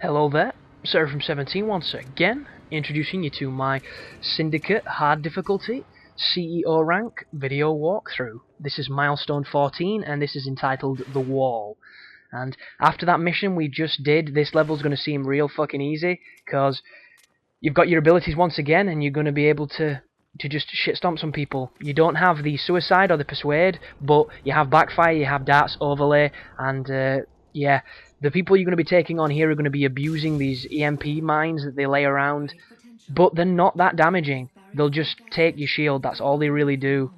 Hello there, Sarah from 17 once again, introducing you to my Syndicate hard difficulty CEO rank video walkthrough. This is Milestone 14 and this is entitled The Wall. And after that mission we just did, this level's going to seem real fucking easy, because you've got your abilities once again and you're going to be able to just shit stomp some people. You don't have the suicide or the persuade, but you have backfire, you have darts overlay, and yeah, the people you're going to be taking on here are going to be abusing these EMP mines that they lay around, but they're not that damaging. They'll just take your shield, that's all they really do.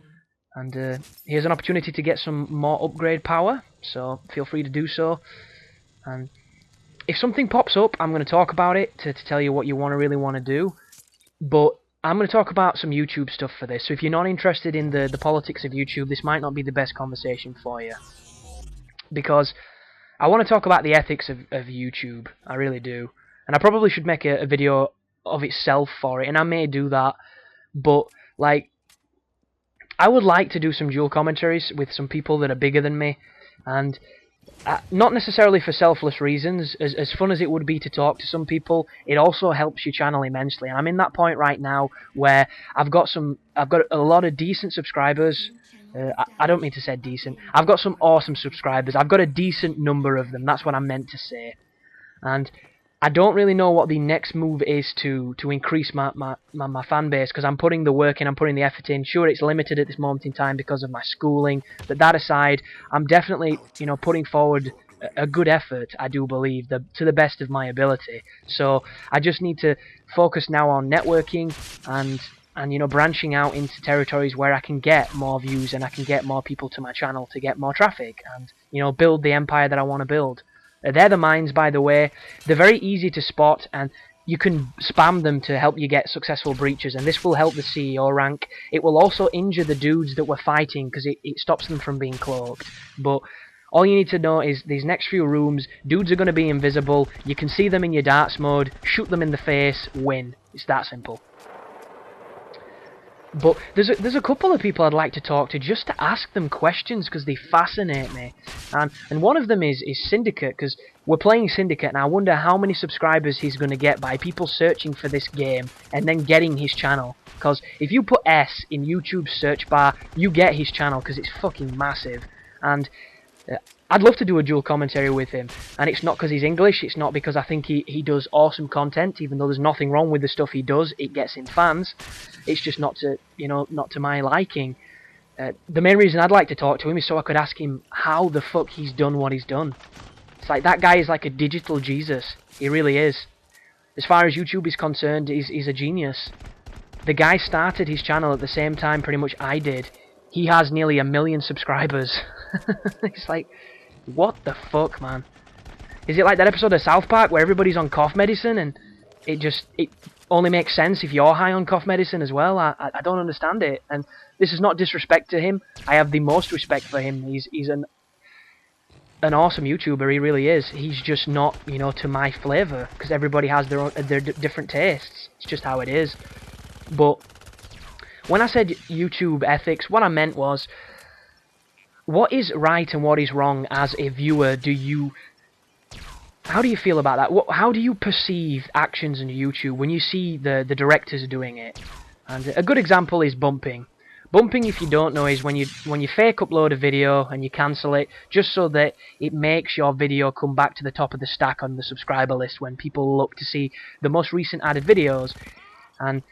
And here's an opportunity to get some more upgrade power, so feel free to do so. And if something pops up, I'm going to talk about it to tell you what you really want to do, but I'm going to talk about some YouTube stuff for this, so if you're not interested in the politics of YouTube, this might not be the best conversation for you. Because I want to talk about the ethics of YouTube, I really do. And I probably should make a video of itself for it, and I may do that, but, like, I would like to do some dual commentaries with some people that are bigger than me, and not necessarily for selfless reasons. As fun as it would be to talk to some people, it also helps your channel immensely. And I'm in that point right now where I've got a lot of decent subscribers. I don't mean to say decent. I've got some awesome subscribers. I've got a decent number of them. That's what I meant to say. And I don't really know what the next move is to increase my fan base, because I'm putting the work in, I'm putting the effort in. Sure, it's limited at this moment in time because of my schooling, but that aside, I'm definitely, you know, putting forward a good effort, I do believe, to the best of my ability. So I just need to focus now on networking and you know, branching out into territories where I can get more views and I can get more people to my channel to get more traffic and, you know, build the empire that I want to build. They're the mines, by the way. They're very easy to spot, and you can spam them to help you get successful breaches, and this will help the CEO rank. It will also injure the dudes that we're fighting, because it stops them from being cloaked. But all you need to know is these next few rooms, dudes are going to be invisible, you can see them in your darts mode, shoot them in the face, win. It's that simple. But there's a couple of people I'd like to talk to just to ask them questions, because they fascinate me. And one of them is Syndicate, because we're playing Syndicate, and I wonder how many subscribers he's going to get by people searching for this game and then getting his channel. Because if you put S in YouTube's search bar, you get his channel, because it's fucking massive. And I'd love to do a dual commentary with him, and it's not because he's English, it's not because I think he does awesome content, even though there's nothing wrong with the stuff he does, it gets him fans. It's just not to, you know, not to my liking. The main reason I'd like to talk to him is so I could ask him how the fuck he's done what he's done. It's like, that guy is like a digital Jesus. He really is. As far as YouTube is concerned, he's a genius. The guy started his channel at the same time pretty much I did. He has nearly 1 million subscribers. It's like, what the fuck, man? Is it like that episode of South Park where everybody's on cough medicine and it only makes sense if you're high on cough medicine as well? I don't understand it. And this is not disrespect to him. I have the most respect for him. He's an awesome YouTuber, he really is. He's just not, you know, to my flavour, because everybody has their different tastes. It's just how it is. But when I said YouTube ethics, what I meant was, what is right and what is wrong as a viewer? How do you feel about that? How do you perceive actions on YouTube when you see the directors doing it? And a good example is bumping. Bumping, if you don't know, is when you fake upload a video and you cancel it, just so that it makes your video come back to the top of the stack on the subscriber list when people look to see the most recent added videos. And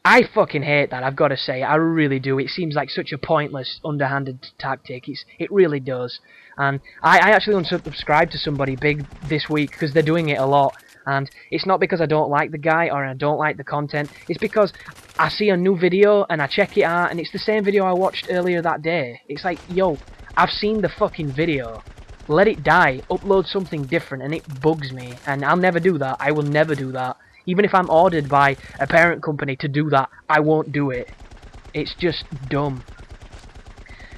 I fucking hate that, I've got to say. I really do. It seems like such a pointless, underhanded tactic. It really does. And I actually unsubscribed to somebody big this week because they're doing it a lot. And it's not because I don't like the guy or I don't like the content. It's because I see a new video and I check it out and it's the same video I watched earlier that day. It's like, yo, I've seen the fucking video. Let it die. Upload something different, and it bugs me. And I'll never do that. I will never do that. Even if I'm ordered by a parent company to do that, I won't do it. It's just dumb.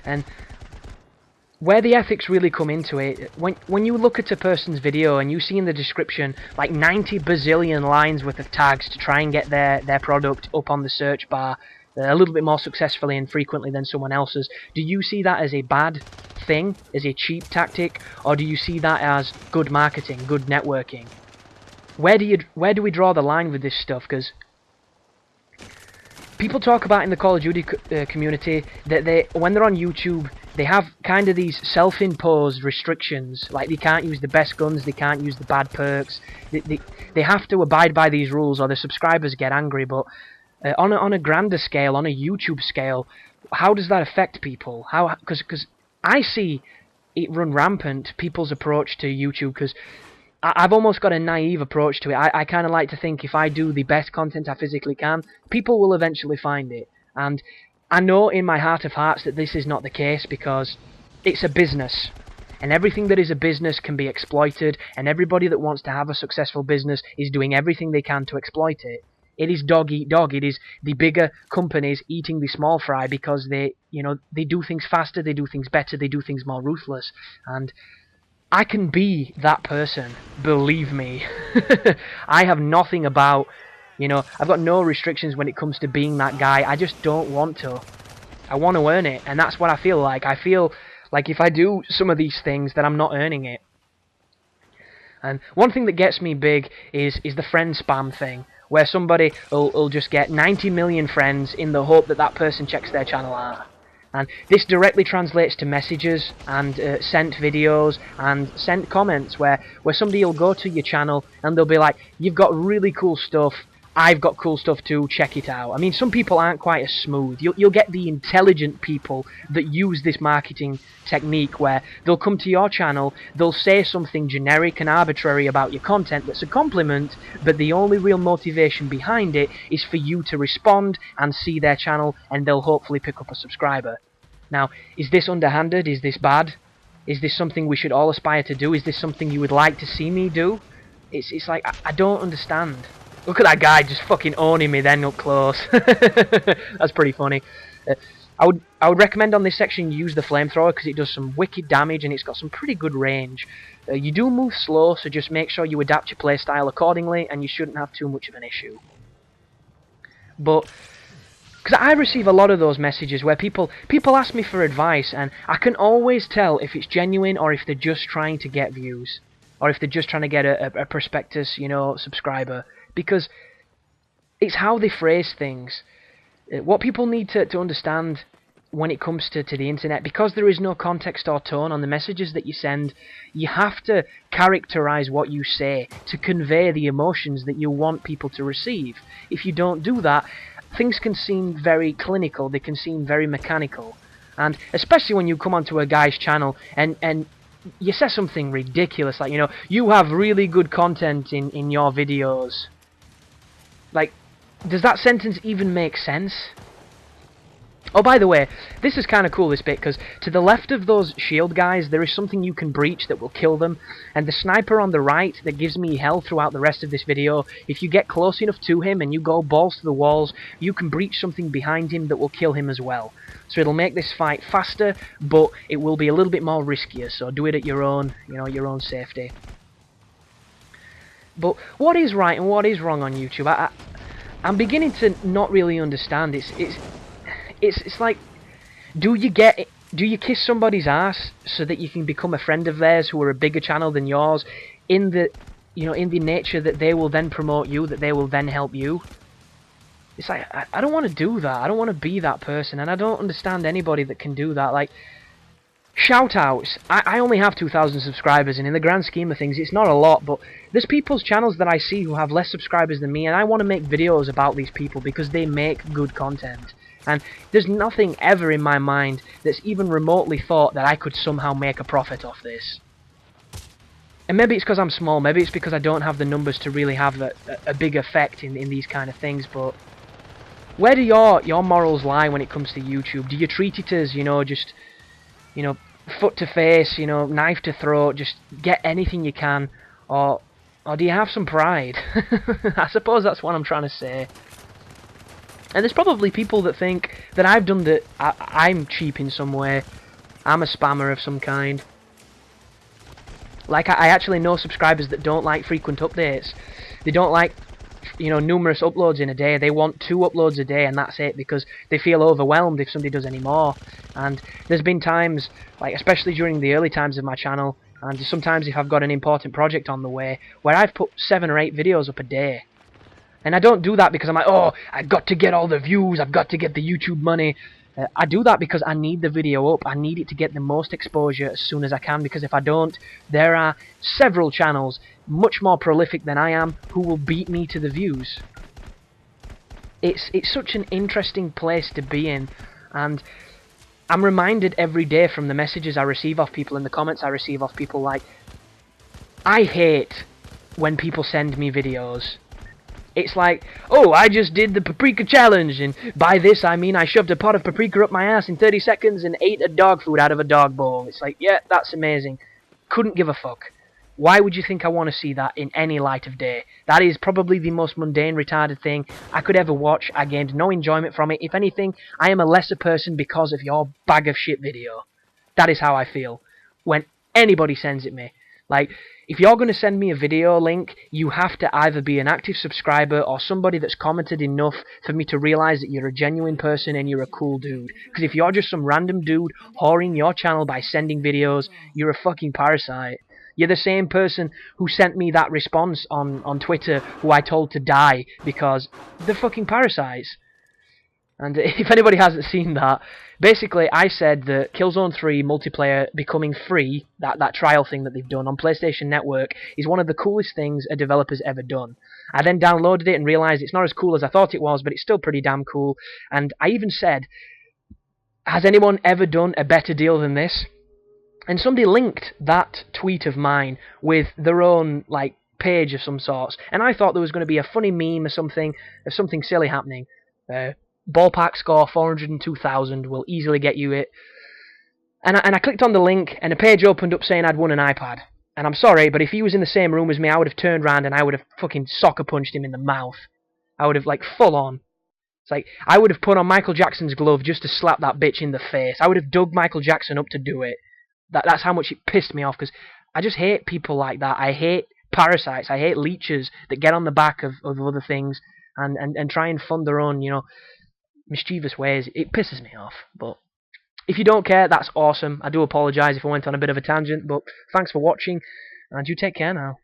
And where the ethics really come into it, when you look at a person's video and you see in the description like 90 bazillion lines worth of tags to try and get their product up on the search bar a little bit more successfully and frequently than someone else's, do you see that as a bad thing, as a cheap tactic, or do you see that as good marketing, good networking? Where do we draw the line with this stuff? Because people talk about in the Call of Duty community that when they're on YouTube, they have kind of these self-imposed restrictions, like they can't use the best guns, they can't use the bad perks, they have to abide by these rules or the subscribers get angry. But on a grander scale, on a YouTube scale, how does that affect people? Because I see it run rampant, people's approach to YouTube, because I've almost got a naive approach to it. I kind of like to think if I do the best content I physically can, people will eventually find it. And I know in my heart of hearts that this is not the case, because it's a business. And everything that is a business can be exploited, and everybody that wants to have a successful business is doing everything they can to exploit it. It is dog eat dog. It is the bigger companies eating the small fry because they do things faster, they do things better, they do things more ruthless. And I can be that person, believe me. I have nothing about, I've got no restrictions when it comes to being that guy. I just don't want to. I want to earn it, and that's what I feel like. I feel like if I do some of these things, that I'm not earning it. And one thing that gets me big is the friend spam thing, where somebody will just get 90 million friends in the hope that that person checks their channel out. And this directly translates to messages and sent videos and sent comments where somebody will go to your channel and they'll be like, you've got really cool stuff, I've got cool stuff too, check it out. I mean, some people aren't quite as smooth. You'll get the intelligent people that use this marketing technique where they'll come to your channel, they'll say something generic and arbitrary about your content that's a compliment, but the only real motivation behind it is for you to respond and see their channel, and they'll hopefully pick up a subscriber. Now, is this underhanded? Is this bad? Is this something we should all aspire to do? Is this something you would like to see me do? It's like, I don't understand. Look at that guy just fucking owning me then up close. That's pretty funny. I would recommend on this section you use the flamethrower because it does some wicked damage and it's got some pretty good range. You do move slow, so just make sure you adapt your playstyle accordingly and you shouldn't have too much of an issue. But because I receive a lot of those messages where people ask me for advice, and I can always tell if it's genuine or if they're just trying to get views, or if they're just trying to get a prospectus, subscriber, because it's how they phrase things. What people need to understand when it comes to the internet, because there is no context or tone on the messages that you send, you have to characterize what you say to convey the emotions that you want people to receive. If you don't do that, things can seem very clinical, they can seem very mechanical. And especially when you come onto a guy's channel and you say something ridiculous like, you have really good content in your videos. Like, does that sentence even make sense? Oh, by the way, this is kind of cool, this bit, because to the left of those shield guys, there is something you can breach that will kill them, and the sniper on the right that gives me health throughout the rest of this video, if you get close enough to him and you go balls to the walls, you can breach something behind him that will kill him as well. So it'll make this fight faster, but it will be a little bit more riskier, so do it at your own, your own safety. But what is right and what is wrong on YouTube? I'm beginning to not really understand. It's like, do you kiss somebody's ass so that you can become a friend of theirs who are a bigger channel than yours, in the nature that they will then promote you, that they will then help you? It's like, I don't want to do that. I don't want to be that person, and I don't understand anybody that can do that. Like, shout-outs. I only have 2,000 subscribers, and in the grand scheme of things, it's not a lot, but there's people's channels that I see who have less subscribers than me, and I want to make videos about these people because they make good content. And there's nothing ever in my mind that's even remotely thought that I could somehow make a profit off this. And maybe it's because I'm small, maybe it's because I don't have the numbers to really have a big effect in these kind of things, but where do your morals lie when it comes to YouTube? Do you treat it as, just, foot to face, knife to throat, just get anything you can, or do you have some pride? I suppose that's what I'm trying to say. And there's probably people that think that I've done that, I'm cheap in some way, I'm a spammer of some kind. Like, I actually know subscribers that don't like frequent updates. They don't like numerous uploads in a day. They want 2 uploads a day and that's it, because they feel overwhelmed if somebody does any more. And there's been times, like especially during the early times of my channel, and sometimes if I've got an important project on the way, where I've put 7 or 8 videos up a day. And I don't do that because I'm like, oh, I've got to get all the views, I've got to get the YouTube money. I do that because I need the video up. I need it to get the most exposure as soon as I can, because if I don't, there are several channels much more prolific than I am who will beat me to the views. It's such an interesting place to be in, and I'm reminded every day from the messages I receive off people and the comments I receive off people, like, I hate when people send me videos. It's like, oh, I just did the paprika challenge, and by this I mean I shoved a pot of paprika up my ass in 30 seconds and ate a dog food out of a dog bowl. It's like, yeah, that's amazing. Couldn't give a fuck. Why would you think I want to see that in any light of day? That is probably the most mundane, retarded thing I could ever watch. I gained no enjoyment from it. If anything, I am a lesser person because of your bag of shit video. That is how I feel when anybody sends it me. Like, if you're going to send me a video link, you have to either be an active subscriber or somebody that's commented enough for me to realise that you're a genuine person and you're a cool dude. Because if you're just some random dude whoring your channel by sending videos, you're a fucking parasite. You're the same person who sent me that response on Twitter, who I told to die because they're fucking parasites. And if anybody hasn't seen that, basically I said that Killzone 3 multiplayer becoming free, that trial thing that they've done on PlayStation Network, is one of the coolest things a developer's ever done. I then downloaded it and realised it's not as cool as I thought it was, but it's still pretty damn cool. And I even said, has anyone ever done a better deal than this? And somebody linked that tweet of mine with their own, like, page of some sorts. And I thought there was going to be a funny meme or something, of something silly happening. Ballpark score 402,000 will easily get you it. And I clicked on the link, and a page opened up saying I'd won an iPad. And I'm sorry, but if he was in the same room as me, I would have turned around and I would have fucking soccer punched him in the mouth. I would have, like, full on. It's like, I would have put on Michael Jackson's glove just to slap that bitch in the face. I would have dug Michael Jackson up to do it. That's how much it pissed me off, because I just hate people like that. I hate parasites. I hate leeches that get on the back of other things and try and fund their own, mischievous ways. It pisses me off. But if you don't care, that's awesome. I do apologise if I went on a bit of a tangent, but thanks for watching, and you take care now.